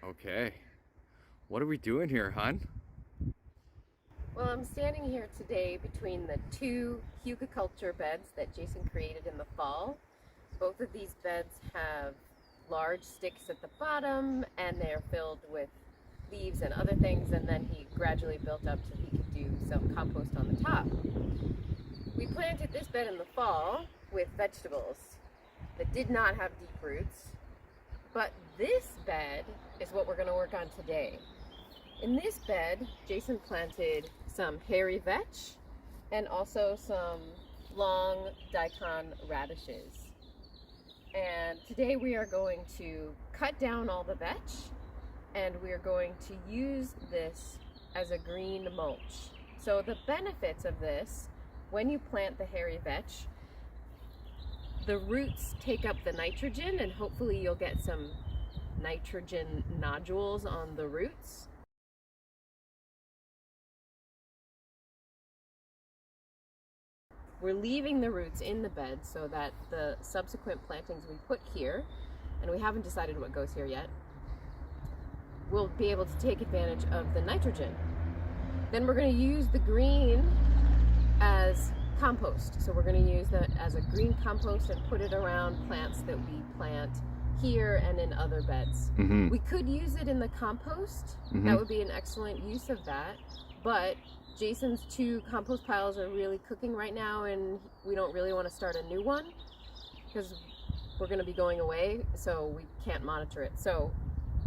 Okay, what are we doing here, hon? Well, I'm standing here today between the two hugelkultur beds that Jason created in the fall. Both of these beds have large sticks at the bottom and they're filled with leaves and other things, and then he gradually built up so he could do some compost on the top. We planted this bed in the fall with vegetables that did not have deep roots, but this bed is what we're going to work on today. In this bed, Jason planted some hairy vetch and also some long daikon radishes. And today we are going to cut down all the vetch and we're going to use this as a green mulch. So the benefits of this, when you plant the hairy vetch, the roots take up the nitrogen and hopefully you'll get some nitrogen nodules on the roots. We're leaving the roots in the bed so that the subsequent plantings we put here, and we haven't decided what goes here yet, will be able to take advantage of the nitrogen. Then we're going to use the green as compost. So we're going to use that as a green compost and put it around plants that we plant here and in other beds. We could use it in the compost. That would be an excellent use of that. But Jason's two compost piles are really cooking right now and we don't really want to start a new one because we're going to be going away, so we can't monitor it. So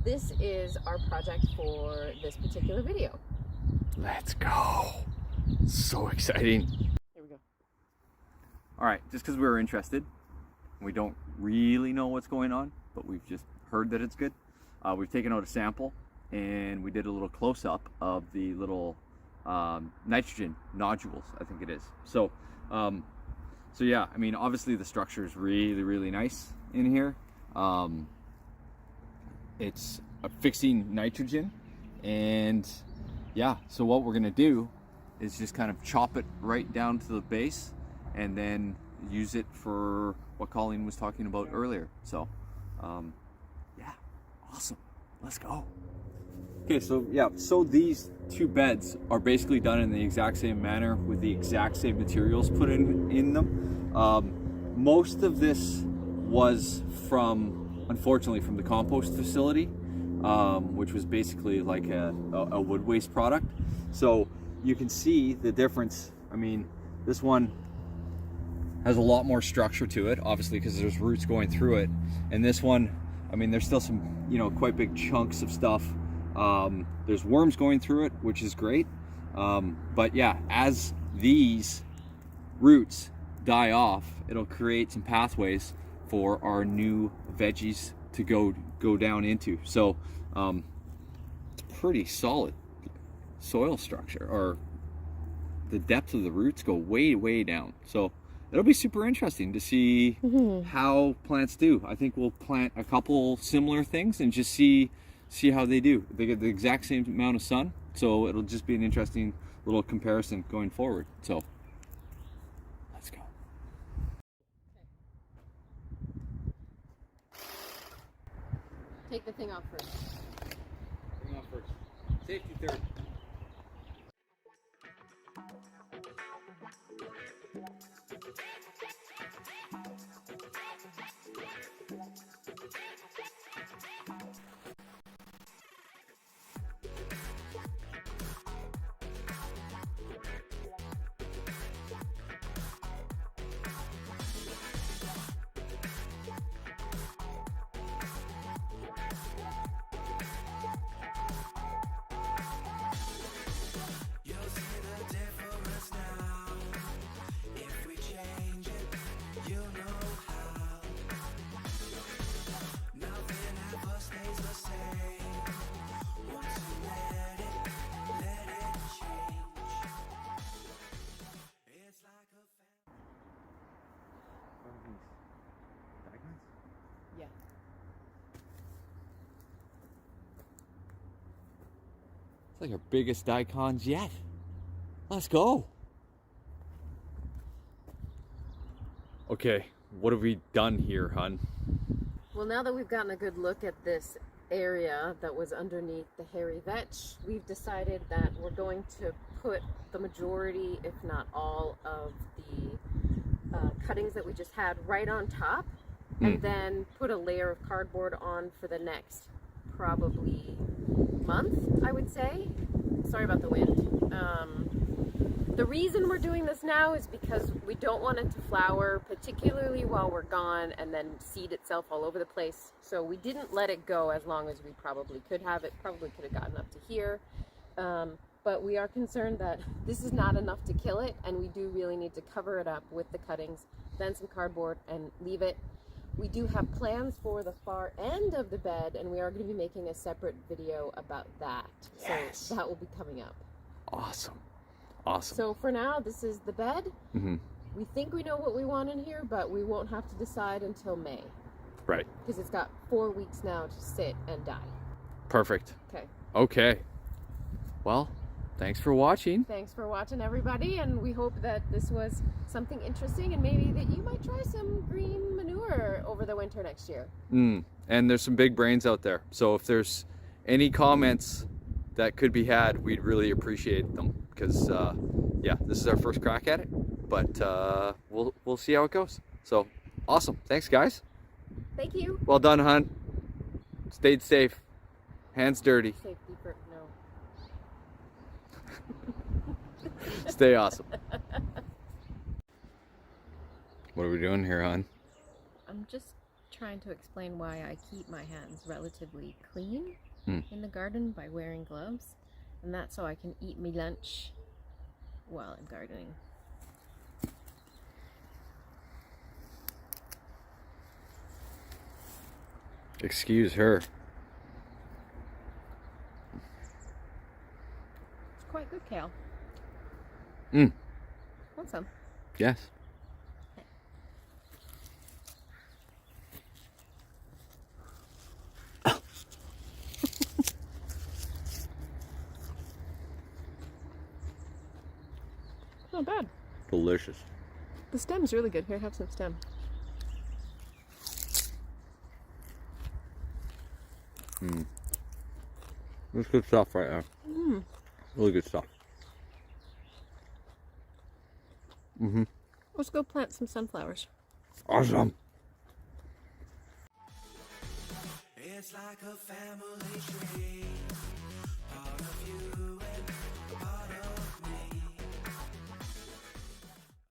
this is our project for this particular video. Let's go. So exciting. Here we go. All right, just because we were interested, we don't really know what's going on, but we've just heard that it's good. We've taken out a sample and we did a little close-up of the little nitrogen nodules, I think it is. So yeah, I mean, obviously the structure is really nice in here. It's fixing nitrogen, and yeah, so what we're gonna do is just kind of chop it right down to the base and then use it for what Colleen was talking about earlier. So yeah, awesome, let's go. Okay, so yeah, so these two beds are basically done in the exact same manner with the exact same materials put in them. Most of this was unfortunately from the compost facility, which was basically like a wood waste product. So you can see the difference. I mean, this one has a lot more structure to it, obviously, because there's roots going through it. And this one, I mean, there's still some, quite big chunks of stuff. There's worms going through it, which is great. But yeah, as these roots die off, it'll create some pathways for our new veggies to go down into. So it's pretty solid soil structure, or the depth of the roots go way down. So it'll be super interesting to see how plants do. I think we'll plant a couple similar things and just see how they do. They get the exact same amount of sun, so it'll just be an interesting little comparison going forward. So let's go. Take the thing off first. Thing off first. Safety third. Yeah. It's like our biggest daikons yet. Let's go. Okay, what have we done here, hun? Well, now that we've gotten a good look at this area that was underneath the hairy vetch, we've decided that we're going to put the majority, if not all, of the cuttings that we just had right on top, and then put a layer of cardboard on for the next probably month, I would say. Sorry about the wind. The reason we're doing this now is because we don't want it to flower, particularly while we're gone, and then seed itself all over the place. So we didn't let it go as long as we probably could have. It probably could have gotten up to here. But we are concerned that this is not enough to kill it, and we do really need to cover it up with the cuttings, then some cardboard, and leave it. We do have plans for the far end of the bed, and we are going to be making a separate video about that. Yes. So that will be coming up. Awesome. Awesome. So for now, this is the bed. Mm-hmm. We think we know what we want in here, but we won't have to decide until May. Right. Because it's got 4 weeks now to sit and die. Perfect. Okay. Okay. Well, thanks for watching. Thanks for watching, everybody, and we hope that this was something interesting, and maybe that you might try some green manure over the winter next year. And there's some big brains out there. So if there's any comments that could be had, we'd really appreciate them, because yeah, this is our first crack at it, but we'll see how it goes. So awesome. Thanks, guys. Thank you. Well done, hon. Stayed safe. Hands dirty. Safety for no. Stay awesome. What are we doing here, hon? I'm just trying to explain why I keep my hands relatively clean in the garden by wearing gloves, and that's so I can eat my lunch while I'm gardening. Excuse her. It's quite good, kale. Want some? Yes. Not bad. Delicious. The stem's really good. Here, have some stem. That's good stuff right there. Really good stuff. Let's go plant some sunflowers. Awesome. It's like a family tree.